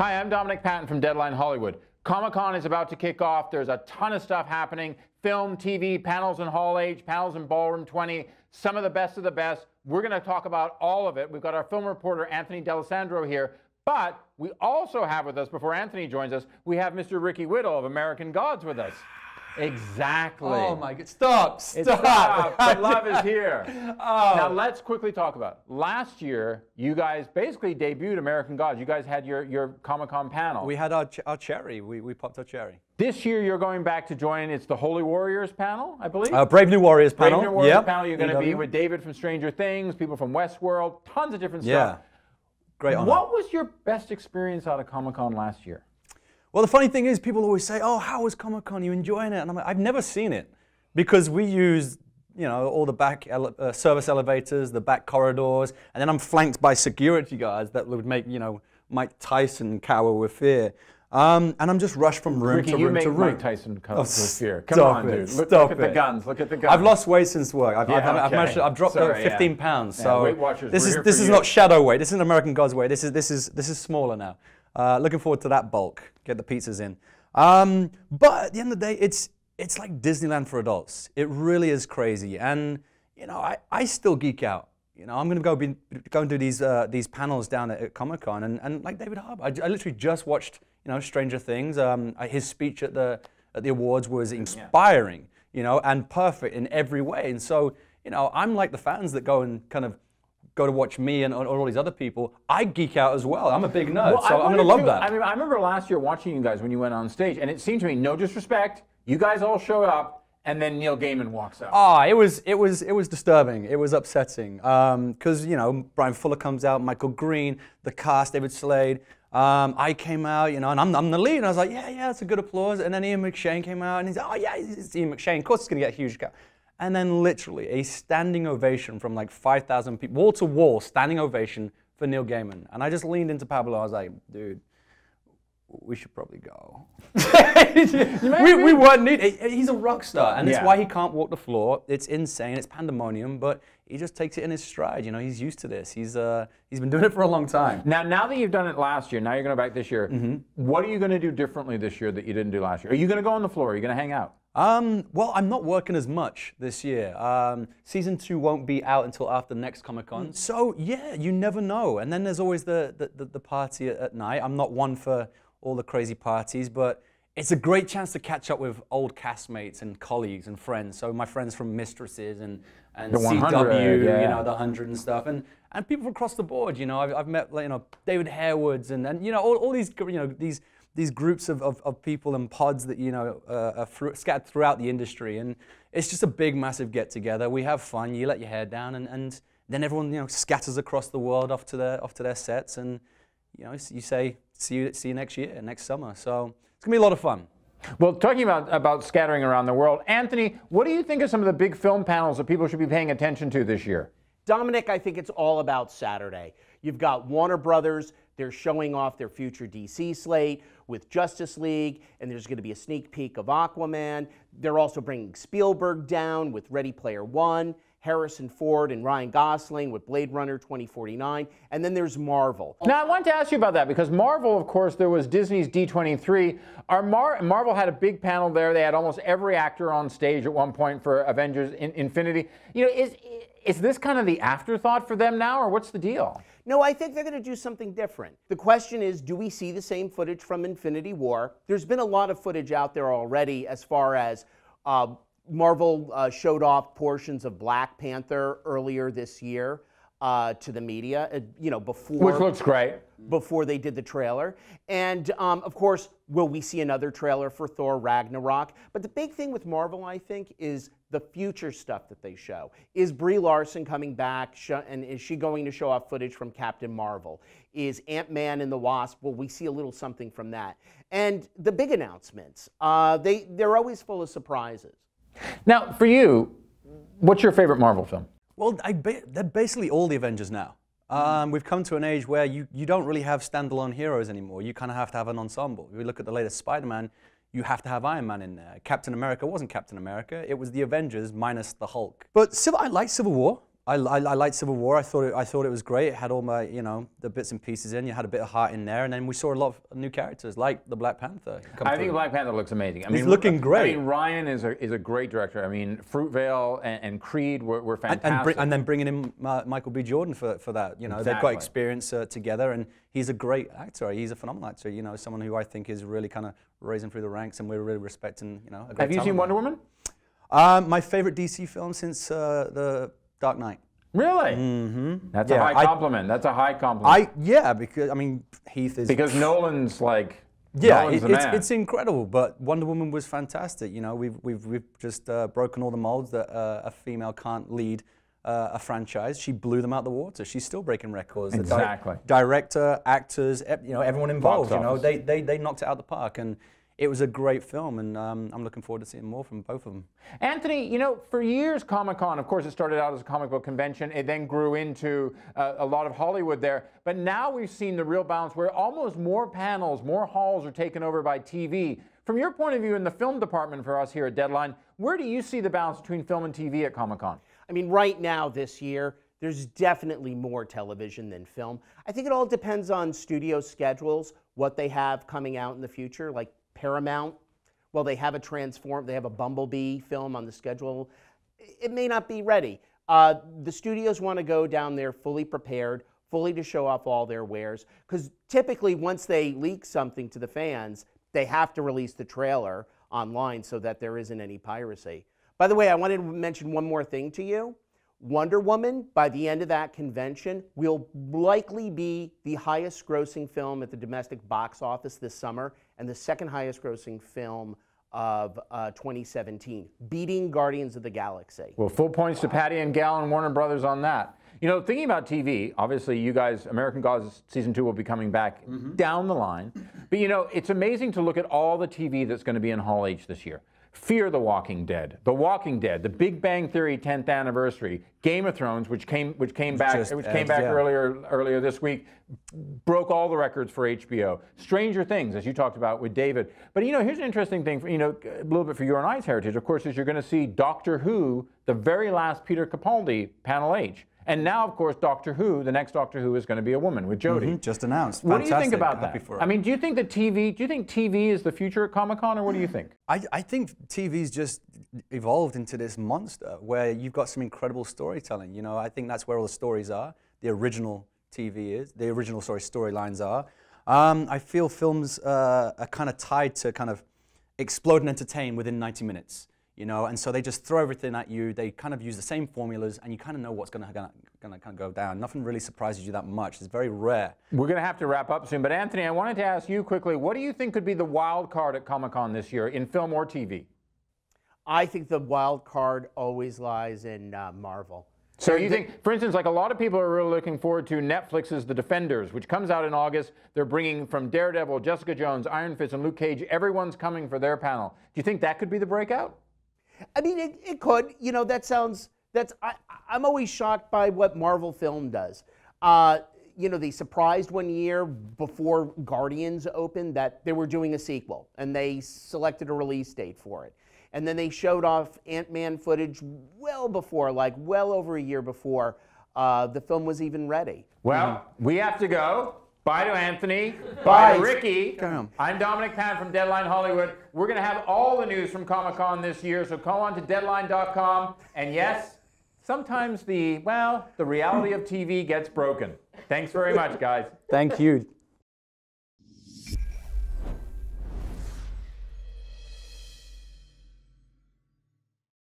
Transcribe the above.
Hi, I'm Dominic Patton from Deadline Hollywood. ComicCon is about to kick off. There's a ton of stuff happening. Film, TV, panels in Hall H, panels in Ballroom 20, some of the best of the best. We're going to talk about all of it. We've got our film reporter, Anthony D'Alessandro, here. But we also have with us, before Anthony joins us, we have Mr. Ricky Whittle of American Gods with us. Exactly. Oh my God, stop. The love is here. Oh. Now let's quickly talk about it. Last year, you guys basically debuted American Gods. You guys had your Comic-Con panel. We had our cherry. We popped our cherry. This year, you're going back to join, it's the Holy Warriors panel, I believe? Brave New Warriors panel. Brave New Warriors panel. You're going to be with David from Stranger Things, people from Westworld, tons of different stuff. Yeah, great honor. What was your best experience out of Comic-Con last year? Well, the funny thing is, people always say, "Oh, how was Comic-Con? You enjoying it?" And I'm like, I've never seen it because we use, all the back service elevators, the back corridors, and then I'm flanked by security guards that would make, Mike Tyson cower with fear. And I'm just rushed from room to room to room. Ricky, you make Mike Tyson cower with fear. Come on, dude. Look at the guns. Look at the guns. I've lost weight since work. I've dropped 15 pounds. So Weight Watchers, this is not shadow weight. This isn't American Gods weight. This is smaller now. Looking forward to that bulk. Get the pizzas in. But at the end of the day, it's like Disneyland for adults. It really is crazy. And I still geek out. I'm going to go and do these panels down at Comic-Con, and like David Harbour, I literally just watched Stranger Things. His speech at the awards was inspiring, and perfect in every way. And so I'm like the fans that go and kind of go to watch me and all these other people. I geek out as well. I'm a big nerd, so I'm going to love that. I mean, I remember last year watching you guys when you went on stage, and it seemed to me, no disrespect, you guys all showed up, and then Neil Gaiman walks out. Oh, it was disturbing. It was upsetting because Brian Fuller comes out, Michael Green, the cast, David Slade. I came out, and I'm the lead, and I was like, yeah, it's a good applause. And then Ian McShane came out, and he's like, oh yeah, it's Ian McShane. Of course, it's going to get a huge crowd. And then literally a standing ovation from like 5,000 people, wall to wall, standing ovation for Neil Gaiman. And I just leaned into Pablo. I was like, dude, we should probably go. we weren't needed. He's a rock star, and that's why he can't walk the floor. It's insane. It's pandemonium, but he just takes it in his stride. He's used to this. He's been doing it for a long time. Now that you've done it last year, now you're going to go back this year. What are you going to do differently this year that you didn't do last year? Are you going to go on the floor? Are you going to hang out? Well, I'm not working as much this year. Season 2 won't be out until after next Comic-Con. So yeah, you never know. And then there's always the party at night. I'm not one for all the crazy parties, but it's a great chance to catch up with old castmates and colleagues and friends. So my friends from Mistresses and the CW, 100, the 100 and stuff, and people from across the board. I've met David Harewoods and all these groups of people and pods that are scattered throughout the industry, and it's just a big, massive get together. We have fun. You let your hair down, and then everyone scatters across the world off to their sets, and you say see you next year, next summer. So it's gonna be a lot of fun. Well, talking about scattering around the world, Anthony, what do you think of some of the big film panels that people should be paying attention to this year? Dominic, I think it's all about Saturday. You've got Warner Brothers. They're showing off their future DC slate with Justice League, and there's going to be a sneak peek of Aquaman. They're also bringing Spielberg down with Ready Player One, Harrison Ford and Ryan Gosling with Blade Runner 2049, and then there's Marvel. Now, I wanted to ask you about that because Marvel, of course, there was Disney's D23. Marvel had a big panel there. They had almost every actor on stage at one point for Avengers Infinity. Is this kind of the afterthought for them now, or what's the deal? No, I think they're going to do something different. The question is, do we see the same footage from Infinity War? There's been a lot of footage out there already as far as Marvel showed off portions of Black Panther earlier this year to the media, before. Which looks great. Before they did the trailer. And of course, will we see another trailer for Thor Ragnarok? But the big thing with Marvel, I think, is the future stuff that they show. Is Brie Larson coming back, and is she going to show off footage from Captain Marvel? Is Ant-Man and the Wasp, will we see a little something from that? And the big announcements, they're always full of surprises. Now, for you, what's your favorite Marvel film? Well, they're basically all the Avengers now. We've come to an age where you don't really have standalone heroes anymore. You kind of have to have an ensemble. If we look at the latest Spider-Man, you have to have Iron Man in there. Captain America wasn't Captain America. It was the Avengers minus the Hulk. But I like Civil War. I liked Civil War. I thought it was great. It had all my, you know, the bits and pieces in. You had a bit of heart in there, and then we saw a lot of new characters like the Black Panther. I think Black Panther looks amazing. I mean, he's looking great. I mean, Ryan is a great director. I mean, Fruitvale and Creed were fantastic. And then bringing in Michael B. Jordan for that. You know, Exactly. they've got experience together, and he's a great actor. He's a phenomenal actor. You know, someone who I think is really kind of raising through the ranks, and we're really respecting. You know, a great Have you seen Wonder Woman? My favorite DC film since the Dark Knight. Really? Mm-hmm. That's a high compliment. That's a high compliment. Yeah, because I mean Heath is because Nolan's like it's incredible. But Wonder Woman was fantastic. You know, we've just broken all the molds that a female can't lead a franchise. She blew them out the water. She's still breaking records. Exactly. Director, actors, you know, everyone involved. You know, they knocked it out of the park, and it was a great film, and I'm looking forward to seeing more from both of them. Anthony, you know, for years, Comic-Con, of course, it started out as a comic book convention. It then grew into a lot of Hollywood there. But now we've seen the real balance where almost more panels, more halls are taken over by TV. From your point of view in the film department for us here at Deadline, where do you see the balance between film and TV at Comic-Con? I mean, right now, this year, there's definitely more television than film. I think it all depends on studio schedules, what they have coming out in the future, like Paramount. Well, they have a Bumblebee film on the schedule. It may not be ready. The studios want to go down there fully prepared, fully to show off all their wares, because typically once they leak something to the fans, they have to release the trailer online so that there isn't any piracy. By the way, I wanted to mention one more thing to you. Wonder Woman, by the end of that convention, will likely be the highest grossing film at the domestic box office this summer and the second highest grossing film of 2017, beating Guardians of the Galaxy. Well, full points to Patty and Gal and Warner Brothers on that. You know, thinking about TV, obviously you guys, American Gods Season 2 will be coming back down the line. But you know, it's amazing to look at all the TV that's going to be in Hall H this year. Fear the Walking Dead, The Big Bang Theory 10th anniversary, Game of Thrones, which came back earlier this week, broke all the records for HBO. Stranger Things, as you talked about with David. But you know, here's an interesting thing, you know, a little bit for your and I's heritage, of course, is you're going to see Doctor Who, the very last Peter Capaldi, Panel H. And now, of course, Doctor Who, the next Doctor Who is going to be a woman with Jodie. Just announced. What do you think about that? I mean, do you think TV is the future at Comic-Con, or what do you think? I think TV's just evolved into this monster where you've got some incredible storytelling. You know, I think that's where all the stories are. The original TV is. The original storylines are. I feel films are kind of tied to kind of explode and entertain within 90 minutes. You know, and so they just throw everything at you. They kind of use the same formulas, and you kind of know what's going to kind of go down. Nothing really surprises you that much. It's very rare. We're going to have to wrap up soon. But Anthony, I wanted to ask you quickly, what do you think could be the wild card at Comic-Con this year in film or TV? I think the wild card always lies in Marvel. So you think, for instance, like a lot of people are really looking forward to Netflix's The Defenders, which comes out in August. They're bringing from Daredevil, Jessica Jones, Iron Fist, and Luke Cage. Everyone's coming for their panel. Do you think that could be the breakout? I mean, it could. You know, I'm always shocked by what Marvel film does. You know, they surprised one year before Guardians opened that they were doing a sequel, and they selected a release date for it. And then they showed off Ant-Man footage well before, like well over a year before the film was even ready. Well, we have to go. Bye to Anthony. Bye to Ricky. I'm Dominic Pan from Deadline Hollywood. We're going to have all the news from Comic-Con this year, so go on to Deadline.com. And yes, sometimes the reality of TV gets broken. Thanks very much, guys. Thank you.